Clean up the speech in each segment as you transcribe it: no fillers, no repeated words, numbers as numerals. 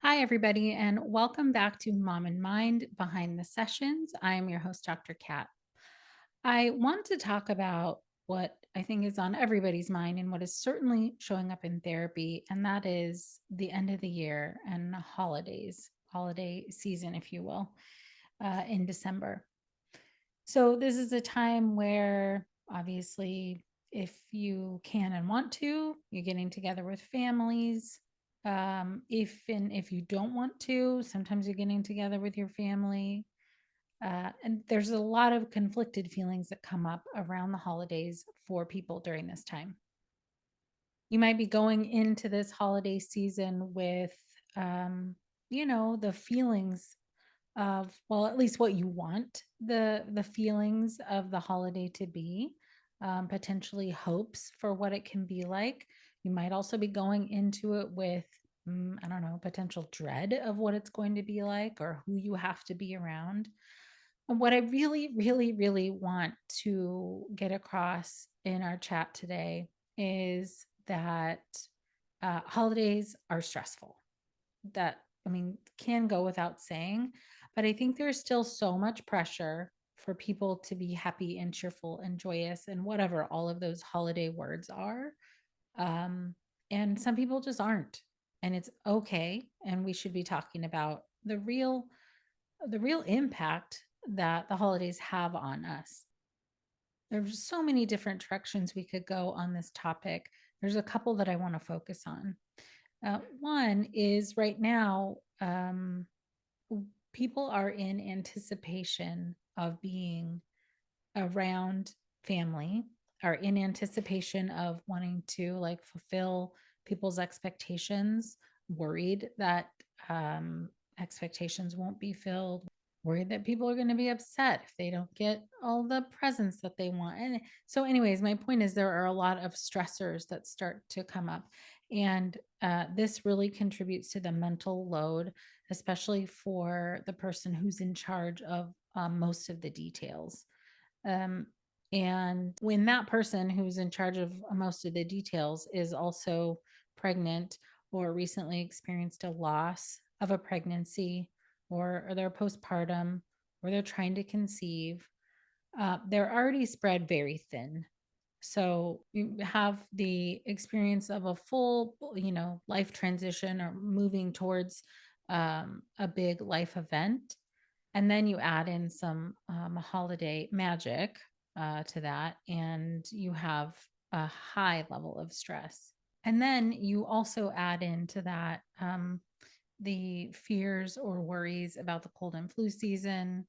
Hi, everybody, and welcome back to Mom and Mind Behind the Sessions. I am your host, Dr. Kat. I want to talk about what I think is on everybody's mind and what is certainly showing up in therapy, and that is the end of the year and the holidays, holiday season, if you will, in December. So, this is a time where obviously, if you can and want to, you're getting together with families. If you don't want to, sometimes you're getting together with your family. And there's a lot of conflicted feelings that come up around the holidays for people during this time. You might be going into this holiday season with, um, the feelings of, well, at least what you want the feelings of the holiday to be, potentially hopes for what it can be like. You might also be going into it with, I don't know, potential dread of what it's going to be like or who you have to be around. And what I really, really, really want to get across in our chat today is that holidays are stressful. That, I mean, can go without saying, but I think there's still so much pressure for people to be happy and cheerful and joyous and whatever all of those holiday words are. Um, and some people just aren't. And it's okay. And we should be talking about the real impact that the holidays have on us. There's so many different directions we could go on this topic. There's a couple that I want to focus on. One is right now, people are in anticipation of being around family, are in anticipation of wanting to like fulfill people's expectations, worried that expectations won't be filled, worried that people are going to be upset if they don't get all the presents that they want. And so, anyways, my point is there are a lot of stressors that start to come up. And this really contributes to the mental load, especially for the person who's in charge of most of the details. Um, and when that person who's in charge of most of the details is also pregnant or recently experienced a loss of a pregnancy or they're postpartum or they're trying to conceive, they're already spread very thin. So you have the experience of a full, life transition or moving towards a big life event. And then you add in some holiday magic to that, and you have a high level of stress. And then you also add into that the fears or worries about the cold and flu season,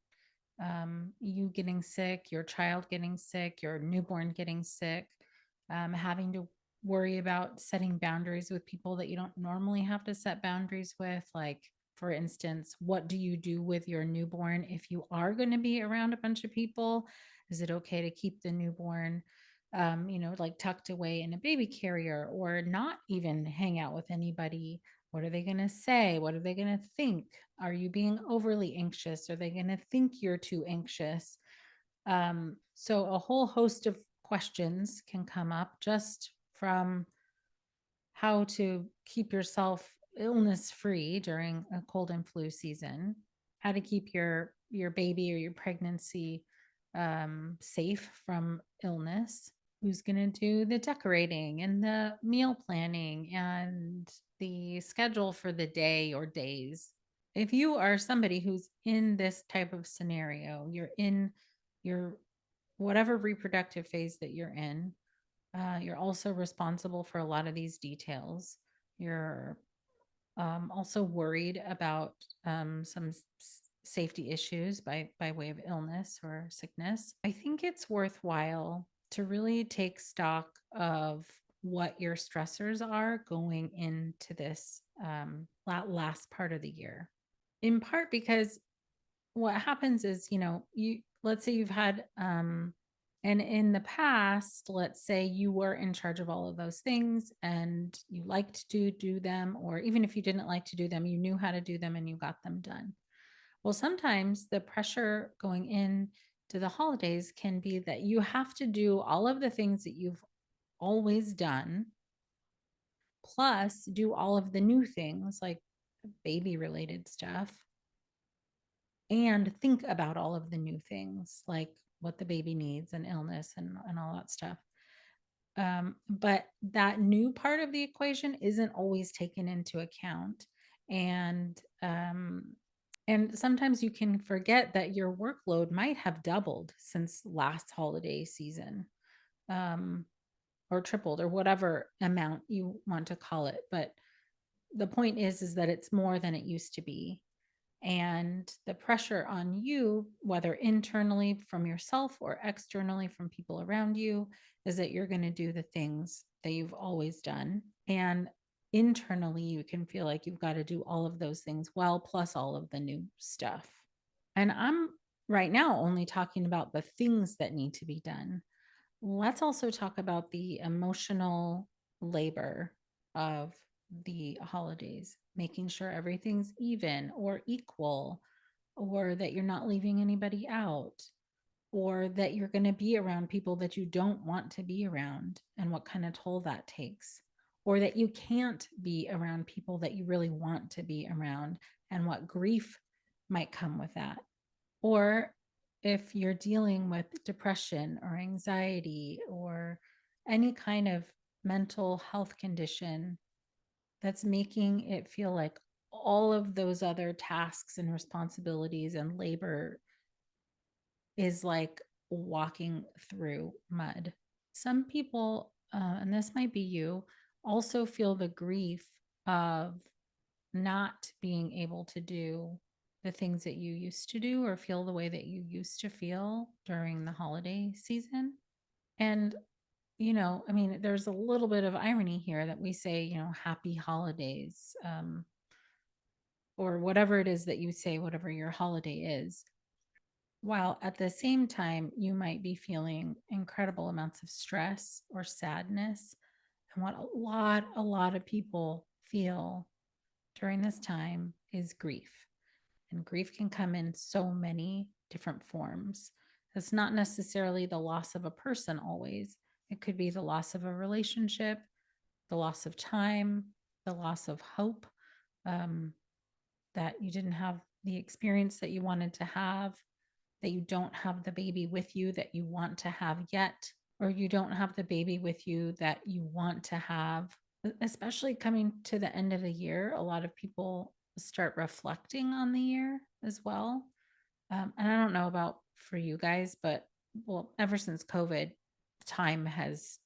you getting sick, your child getting sick, your newborn getting sick, having to worry about setting boundaries with people that you don't normally have to set boundaries with. Like, for instance, what do you do with your newborn if you are going to be around a bunch of people? Is it okay to keep the newborn, like tucked away in a baby carrier or not even hang out with anybody? What are they going to say? What are they going to think? Are you being overly anxious? Are they going to think you're too anxious? So a whole host of questions can come up just from how to keep yourself illness free during a cold and flu season, how to keep your baby or your pregnancy safe from illness, who's going to do the decorating and the meal planning and the schedule for the day or days. If you are somebody who's in this type of scenario, you're in your whatever reproductive phase that you're also responsible for a lot of these details. You're also worried about some safety issues by way of illness or sickness. I think it's worthwhile to really take stock of what your stressors are going into this last part of the year. In part because what happens is, you let's say you've had and in the past, let's say you were in charge of all of those things and you liked to do them, or even if you didn't like to do them, you knew how to do them and you got them done. Well, sometimes the pressure going in to the holidays can be that you have to do all of the things that you've always done, plus do all of the new things like baby related stuff, and think about all of the new things like what the baby needs and illness and all that stuff. But that new part of the equation isn't always taken into account. And and sometimes you can forget that your workload might have doubled since last holiday season, um, or tripled, or whatever amount you want to call it. But the point is that it's more than it used to be. And the pressure on you, whether internally from yourself or externally from people around you, is that you're going to do the things that you've always done. And internally, you can feel like you've got to do all of those things well, plus all of the new stuff. And I'm right now only talking about the things that need to be done. Let's also talk about the emotional labor of the holidays, making sure everything's even or equal, or that you're not leaving anybody out, or that you're going to be around people that you don't want to be around, and what kind of toll that takes, or that you can't be around people that you really want to be around, and what grief might come with that. Or if you're dealing with depression or anxiety or any kind of mental health condition that's making it feel like all of those other tasks and responsibilities and labor is like walking through mud. Some people, and this might be you, also feel the grief of not being able to do the things that you used to do or feel the way that you used to feel during the holiday season. And, I mean, there's a little bit of irony here that we say, happy holidays, or whatever it is that you say, whatever your holiday is, while at the same time, you might be feeling incredible amounts of stress or sadness. And what a lot of people feel during this time is grief. And grief can come in so many different forms. It's not necessarily the loss of a person always. It could be the loss of a relationship, the loss of time, the loss of hope, um, that you didn't have the experience that you wanted to have, that you don't have the baby with you that you want to have yet, or you don't have the baby with you that you want to have. Especially coming to the end of the year, a lot of people start reflecting on the year as well. And I don't know about for you guys, but well, ever since COVID, time has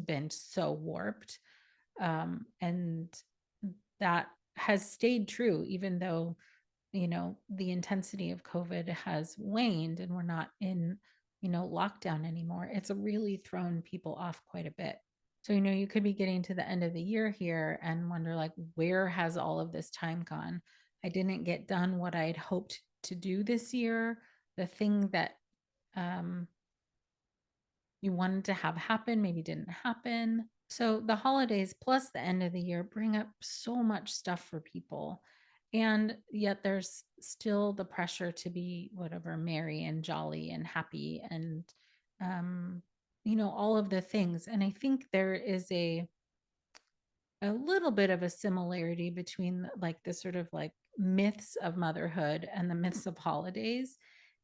been so warped. And that has stayed true, even though, the intensity of COVID has waned and we're not in, lockdown anymore. It's really thrown people off quite a bit. So, you could be getting to the end of the year here and wonder, like, where has all of this time gone? I didn't get done what I'd hoped to do this year. The thing that um, you wanted to have happen maybe didn't happen. So, the holidays plus the end of the year bring up so much stuff for people. And yet, there's still the pressure to be whatever merry and jolly and happy and, um, all of the things. And I think there is a little bit of a similarity between like the sort of like myths of motherhood and the myths of holidays,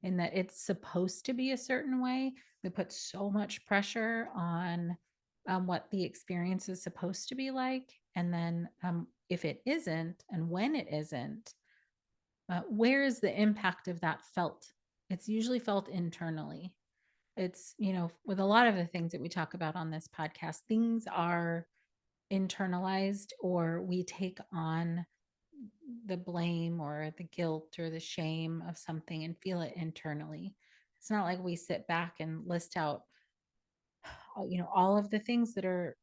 in that it's supposed to be a certain way. We put so much pressure on what the experience is supposed to be like. And then if it isn't, and when it isn't, where is the impact of that felt? It's usually felt internally. It's, with a lot of the things that we talk about on this podcast, things are internalized, or we take on the blame or the guilt or the shame of something and feel it internally. It's not like we sit back and list out all of the things that are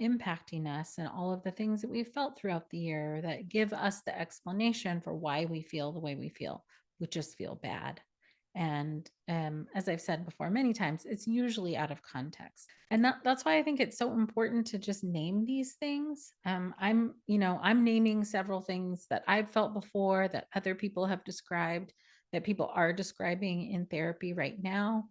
impacting us and all of the things that we've felt throughout the year that give us the explanation for why we feel the way we feel. We just feel bad. And as I've said before many times, it's usually out of context. And that's why I think it's so important to just name these things. I'm naming several things that I've felt before, that other people have described, that people are describing in therapy right now.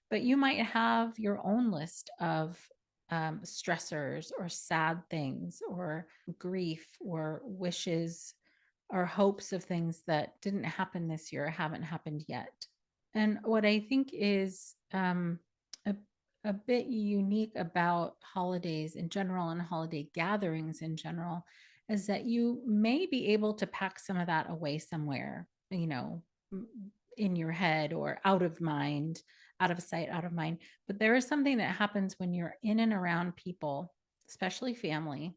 But you might have your own list of stressors or sad things or grief or wishes or hopes of things that didn't happen this year or haven't happened yet. And what I think is a, a bit unique about holidays in general and holiday gatherings in general is that you may be able to pack some of that away somewhere, in your head or out of mind, out of sight, out of mind. But there is something that happens when you're in and around people, especially family,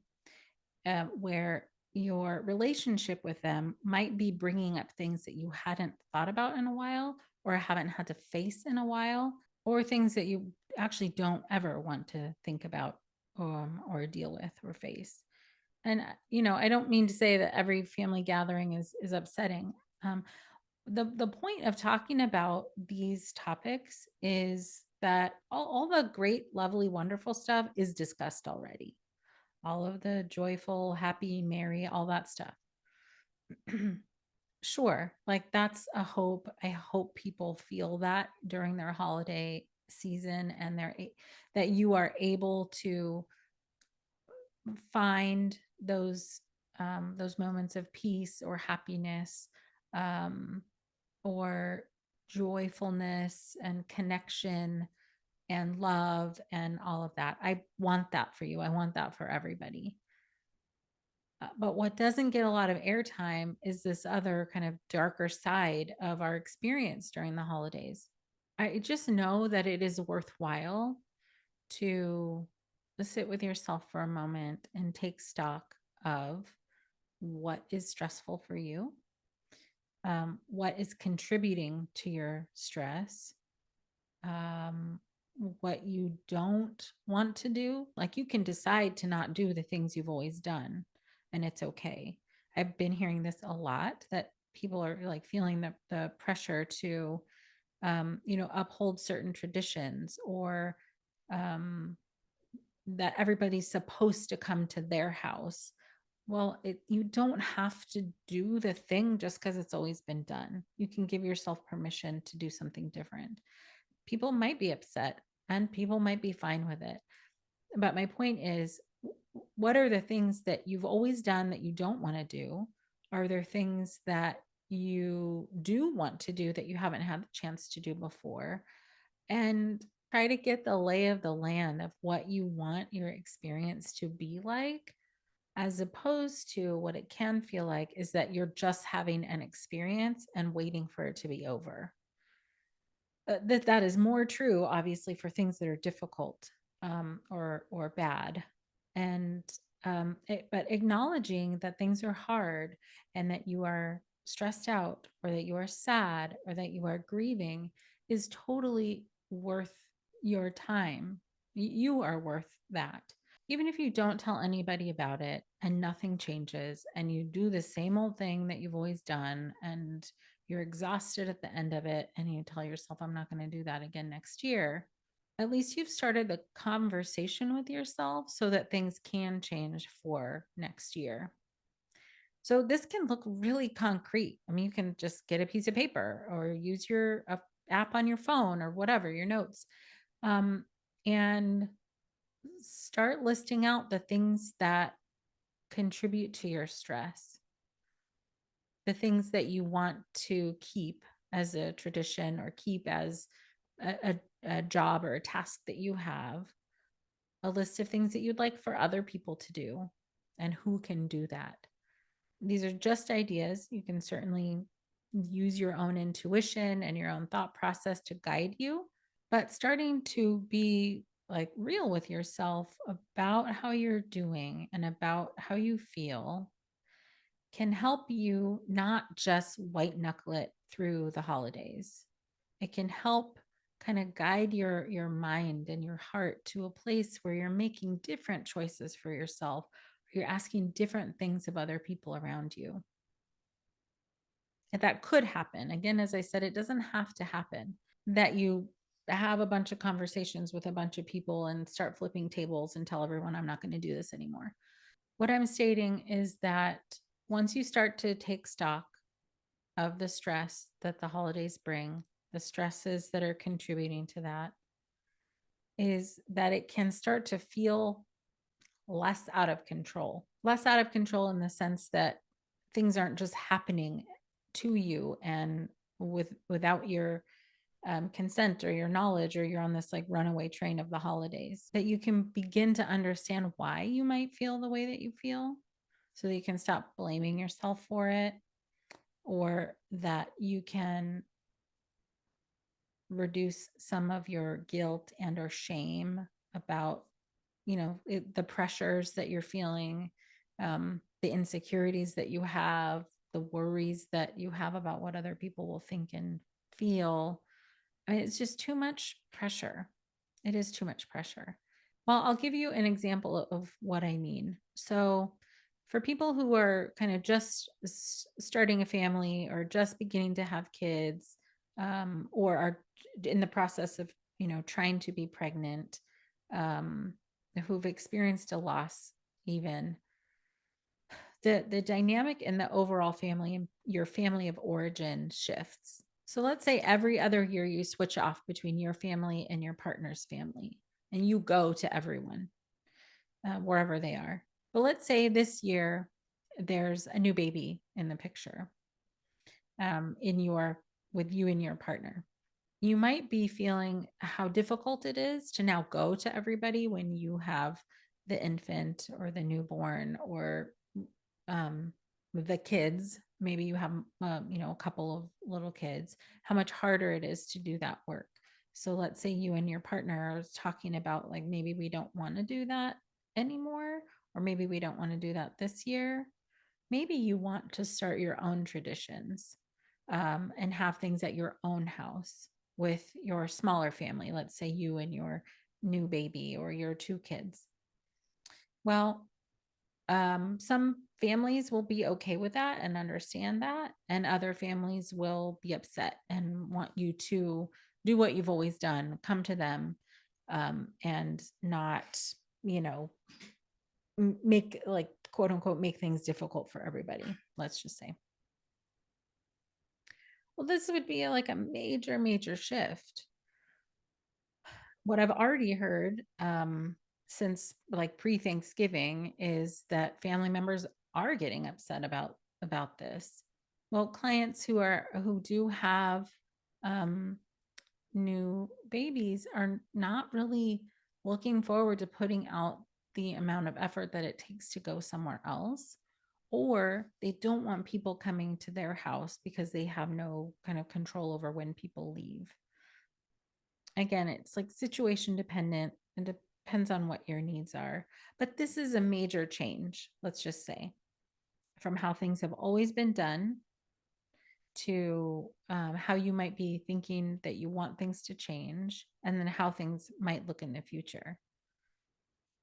where your relationship with them might be bringing up things that you hadn't thought about in a while or haven't had to face in a while, or things that you actually don't ever want to think about or deal with or face. And I don't mean to say that every family gathering is upsetting. Um, the point of talking about these topics is that all the great, lovely, wonderful stuff is discussed already. All of the joyful, happy, merry, all that stuff. Sure, like that's a hope. I hope people feel that during their holiday season, and that you are able to find those moments of peace or happiness, um, or joyfulness and connection and love and all of that. I want that for you. I want that for everybody. But what doesn't get a lot of airtime is this other kind of darker side of our experience during the holidays. I just know that it is worthwhile to sit with yourself for a moment and take stock of what is stressful for you, what is contributing to your stress, um, what you don't want to do. Like you can decide to not do the things you've always done, and it's okay. I've been hearing this a lot that people are like feeling the pressure to, uphold certain traditions, or um, that everybody's supposed to come to their house. Well, you don't have to do the thing just because it's always been done. You can give yourself permission to do something different. People might be upset and people might be fine with it. But my point is, what are the things that you've always done that you don't want to do? Are there things that you do want to do that you haven't had the chance to do before? And try to get the lay of the land of what you want your experience to be like, as opposed to what it can feel like is that you're just having an experience and waiting for it to be over. That is more true, obviously, for things that are difficult, or bad, and but acknowledging that things are hard and that you are stressed out or that you are sad or that you are grieving is totally worth your time. You are worth that. Even if you don't tell anybody about it and nothing changes and you do the same old thing that you've always done, and you're exhausted at the end of it, and you tell yourself, I'm not going to do that again next year, at least you've started the conversation with yourself so that things can change for next year. So this can look really concrete. I mean, you can just get a piece of paper or use your app on your phone or whatever, your notes, um, and start listing out the things that contribute to your stress, the things that you want to keep as a tradition or keep as a job or a task that you have, a list of things that you'd like for other people to do and who can do that. These are just ideas. You can certainly use your own intuition and your own thought process to guide you, but starting to be like real with yourself about how you're doing and about how you feel can help you not just white knuckle it through the holidays. It can help kind of guide your mind and your heart to a place where you're making different choices for yourself. You're asking different things of other people around you. And that could happen. Again, as I said, it doesn't have to happen that you have a bunch of conversations with a bunch of people and start flipping tables and tell everyone, I'm not going to do this anymore. What I'm stating is that once you start to take stock of the stress that the holidays bring, the stresses that are contributing to that, is that it can start to feel less out of control. Less out of control in the sense that things aren't just happening to you and without your consent or your knowledge, or you're on this like runaway train of the holidays, that you can begin to understand why you might feel the way that you feel, so that you can stop blaming yourself for it, or that you can reduce some of your guilt and or shame about, the pressures that you're feeling, the insecurities that you have, the worries that you have about what other people will think and feel. I mean, it's just too much pressure. It is too much pressure. Well, I'll give you an example of what I mean. So, for people who are kind of just starting a family or just beginning to have kids, or are in the process of, trying to be pregnant, um, who've experienced a loss, even the dynamic in the overall family and your family of origin shifts. So let's say every other year you switch off between your family and your partner's family, and you go to everyone, wherever they are. But let's say this year there's a new baby in the picture, in your with you and your partner. You might be feeling how difficult it is to now go to everybody when you have the infant or the newborn, or um, the kids. Maybe you have, a couple of little kids, how much harder it is to do that work. So let's say you and your partner are talking about, like, maybe we don't want to do that anymore, or maybe we don't want to do that this year. Maybe you want to start your own traditions, and have things at your own house with your smaller family. Let's say you and your new baby or your two kids. Well, some families will be okay with that and understand that, and other families will be upset and want you to do what you've always done, come to them, and not, you know, make, like, quote unquote, make things difficult for everybody. Let's just say. Well, this would be like a major, major shift. What I've already heard, since like pre-Thanksgiving, is that family members are getting upset about this. Well, clients who do have, um, new babies are not really looking forward to putting out the amount of effort that it takes to go somewhere else, or they don't want people coming to their house because they have no kind of control over when people leave. Again, it's like situation dependent and depends on what your needs are. But this is a major change, let's just say, from how things have always been done to, how you might be thinking that you want things to change, and then how things might look in the future.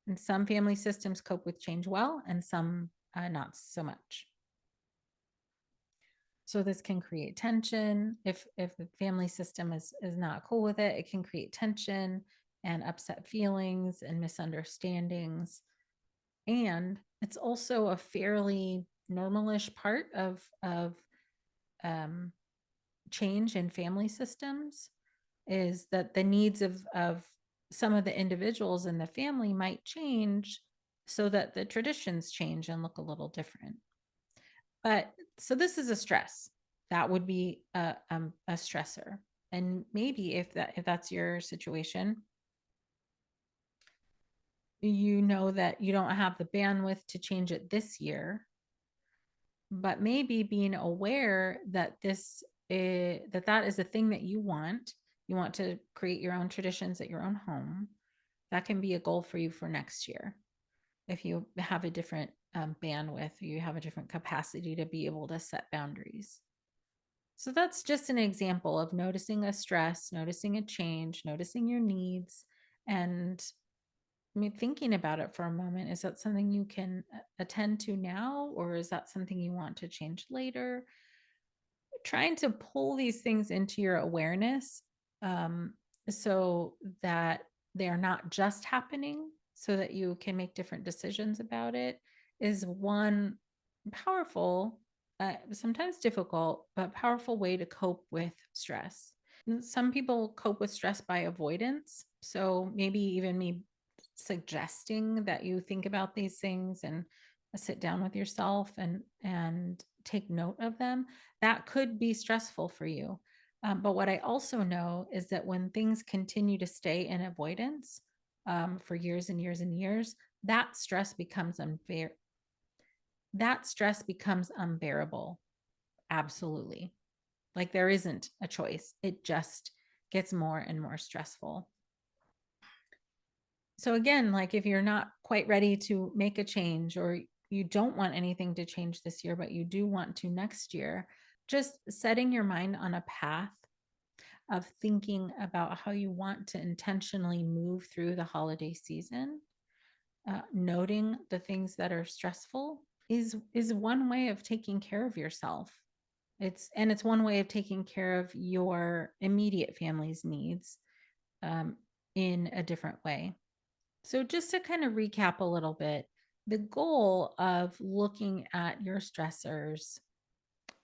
And some family systems cope with change well, and some, not so much. So this can create tension. If the family system is not cool with it, it can create tension and upset feelings and misunderstandings. And it's also a fairly normalish part of, um, change in family systems, is that the needs of some of the individuals in the family might change, so that the traditions change and look a little different. But so this is a stress. That would be a stressor. And maybe if that's your situation, you know that you don't have the bandwidth to change it this year, but maybe being aware that that is a thing that you want to create your own traditions at your own home. That can be a goal for you for next year, if you have a different, bandwidth, or you have a different capacity to be able to set boundaries. So that's just an example of noticing a stress, noticing a change, noticing your needs, and, I mean, thinking about it for a moment. Is that something you can attend to now, or is that something you want to change later? Trying to pull these things into your awareness, um, so that they are not just happening, so that you can make different decisions about it, is one powerful, sometimes difficult, but powerful way to cope with stress. Some people cope with stress by avoidance. So maybe even me suggesting that you think about these things and sit down with yourself and take note of them, that could be stressful for you. But what I also know is that when things continue to stay in avoidance for years and years and years, that stress becomes unbearable. Absolutely. Like there isn't a choice. It just gets more and more stressful. So again, like if you're not quite ready to make a change, or you don't want anything to change this year, but you do want to next year, just setting your mind on a path of thinking about how you want to intentionally move through the holiday season, noting the things that are stressful is one way of taking care of yourself. It's one way of taking care of your immediate family's needs um, in a different way. So, just to kind of recap a little bit, the goal of looking at your stressors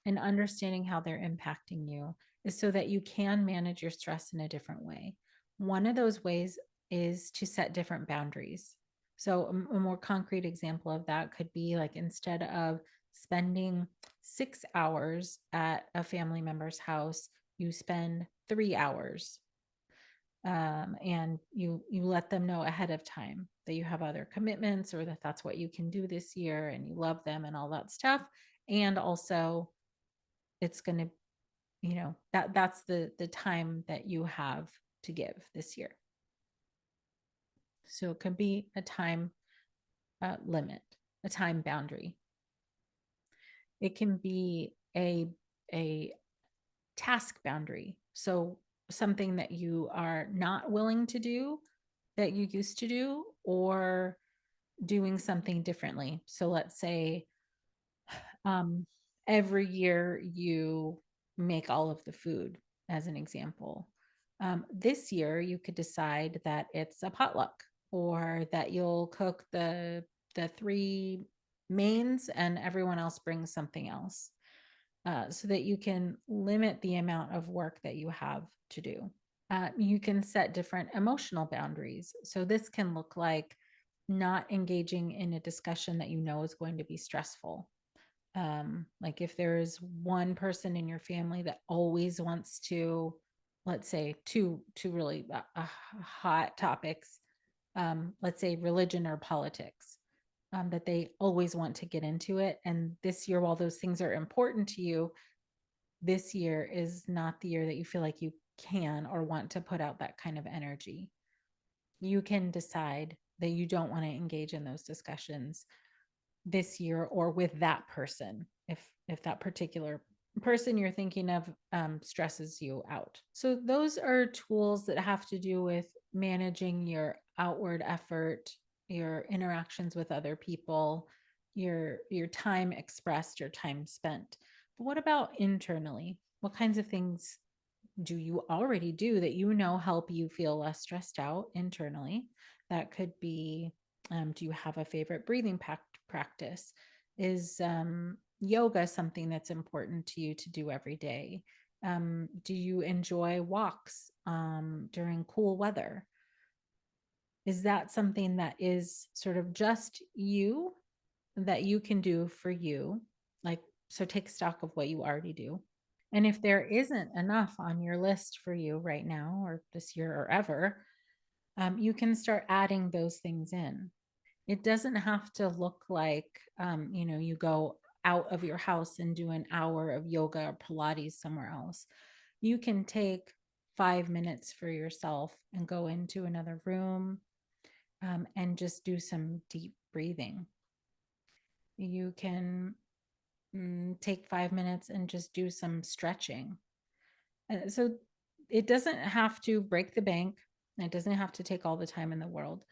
and understanding how they're impacting you is so that you can manage your stress in a different way. One of those ways is to set different boundaries. So, a more concrete example of that could be like instead of spending 6 hours at a family member's house, you spend 3 hours, and you let them know ahead of time that you have other commitments or that that's what you can do this year and you love them and all that stuff. And also it's going to, that's the time that you have to give this year. So it can be a time limit, a time boundary. It can be a task boundary. So something that you are not willing to do that you used to do, or doing something differently. So let's say um, every year you make all of the food, as an example. This year you could decide that it's a potluck, or that you'll cook the three mains and everyone else brings something else, so that you can limit the amount of work that you have to do. You can set different emotional boundaries. So this can look like not engaging in a discussion that you know is going to be stressful. Like if there is one person in your family that always wants to, let's say, two really hot topics, let's say religion or politics, that they always want to get into it. And this year, while those things are important to you, this year is not the year that you feel like you can or want to put out that kind of energy. You can decide that you don't want to engage in those discussions this year or with that person, if that particular person you're thinking of stresses you out. So those are tools that have to do with managing your outward effort, your interactions with other people, your time expressed, your time spent. But what about internally? What kinds of things do you already do that help you feel less stressed out internally? That could be, do you have a favorite breathing practice? Is yoga something that's important to you to do every day? Do you enjoy walks during cool weather? Is that something that is sort of just you, that you can do for you? Like, so take stock of what you already do. And if there isn't enough on your list for you right now, or this year, or ever, you can start adding those things in. It doesn't have to look like, you go out of your house and do an hour of yoga or Pilates somewhere else. You can take 5 minutes for yourself and go into another room, and just do some deep breathing. You can take 5 minutes and just do some stretching. So it doesn't have to break the bank. It doesn't have to take all the time in the world.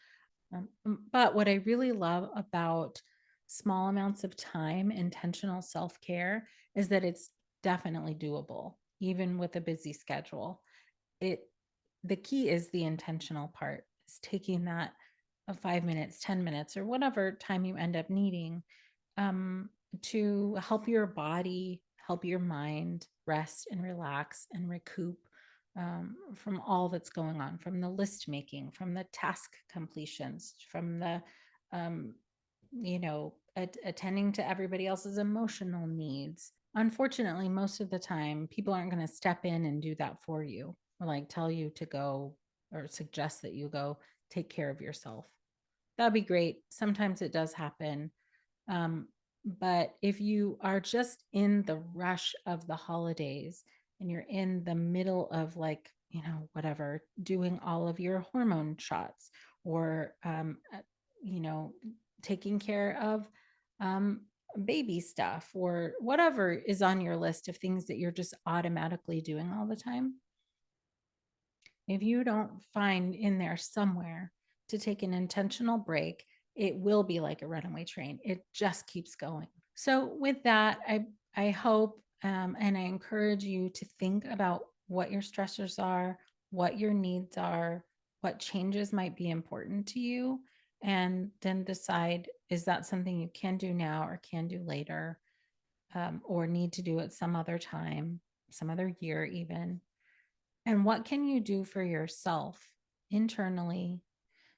But what I really love about small amounts of time, intentional self care, is that it's definitely doable, even with a busy schedule. It The key is the intentional part, is taking that 5 minutes, 10 minutes, or whatever time you end up needing, um, to help your body, help your mind rest and relax and recoup from all that's going on, from the list making, from the task completions, from the, um, attending to everybody else's emotional needs. Unfortunately, most of the time, people aren't going to step in and do that for you, or like tell you to go or suggest that you go take care of yourself. That'd be great. Sometimes it does happen. Um, but if you are just in the rush of the holidays and you're in the middle of, like, whatever, doing all of your hormone shots, or, you know, taking care of um, baby stuff, or whatever is on your list of things that you're just automatically doing all the time, if you don't find in there somewhere to take an intentional break, it will be like a runaway train. It just keeps going. So, with that, I hope, and I encourage you to think about what your stressors are, what your needs are, what changes might be important to you, and then decide, is that something you can do now or can do later, or need to do at some other time, some other year, even. And what can you do for yourself internally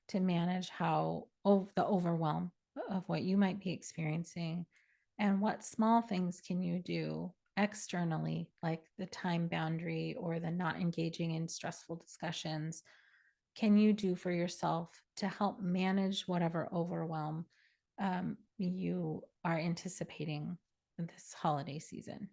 to manage the overwhelm of what you might be experiencing? And what small things can you do externally, like the time boundary or the not engaging in stressful discussions, can you do for yourself to help manage whatever overwhelm you are anticipating this holiday season?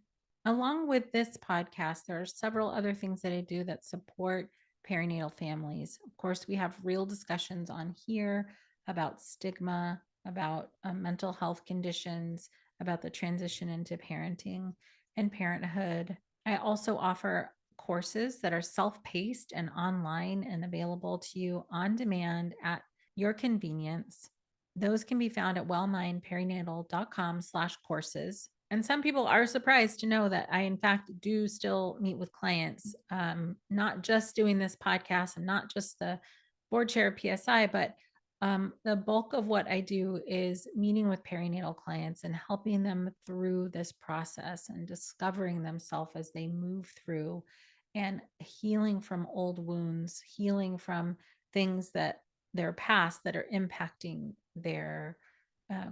Along with this podcast, there are several other things that I do that support perinatal families. Of course, we have real discussions on here about stigma, about mental health conditions, about the transition into parenting and parenthood. I also offer courses that are self-paced and online and available to you on demand at your convenience. Those can be found at wellmindperinatal.com/courses. And some people are surprised to know that I, in fact, do still meet with clients, not just doing this podcast and not just the board chair of PSI, but the bulk of what I do is meeting with perinatal clients and helping them through this process and discovering themselves as they move through, and healing from old wounds, healing from things that their past that are impacting their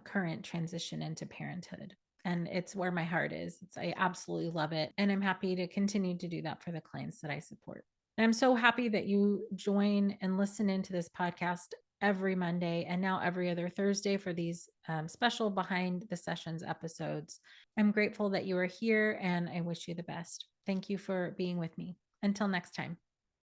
current transition into parenthood. And it's where my heart is. I absolutely love it. And I'm happy to continue to do that for the clients that I support. And I'm so happy that you join and listen into this podcast every Monday and now every other Thursday for these special behind the sessions episodes. I'm grateful that you are here, and I wish you the best. Thank you for being with me. Until next time.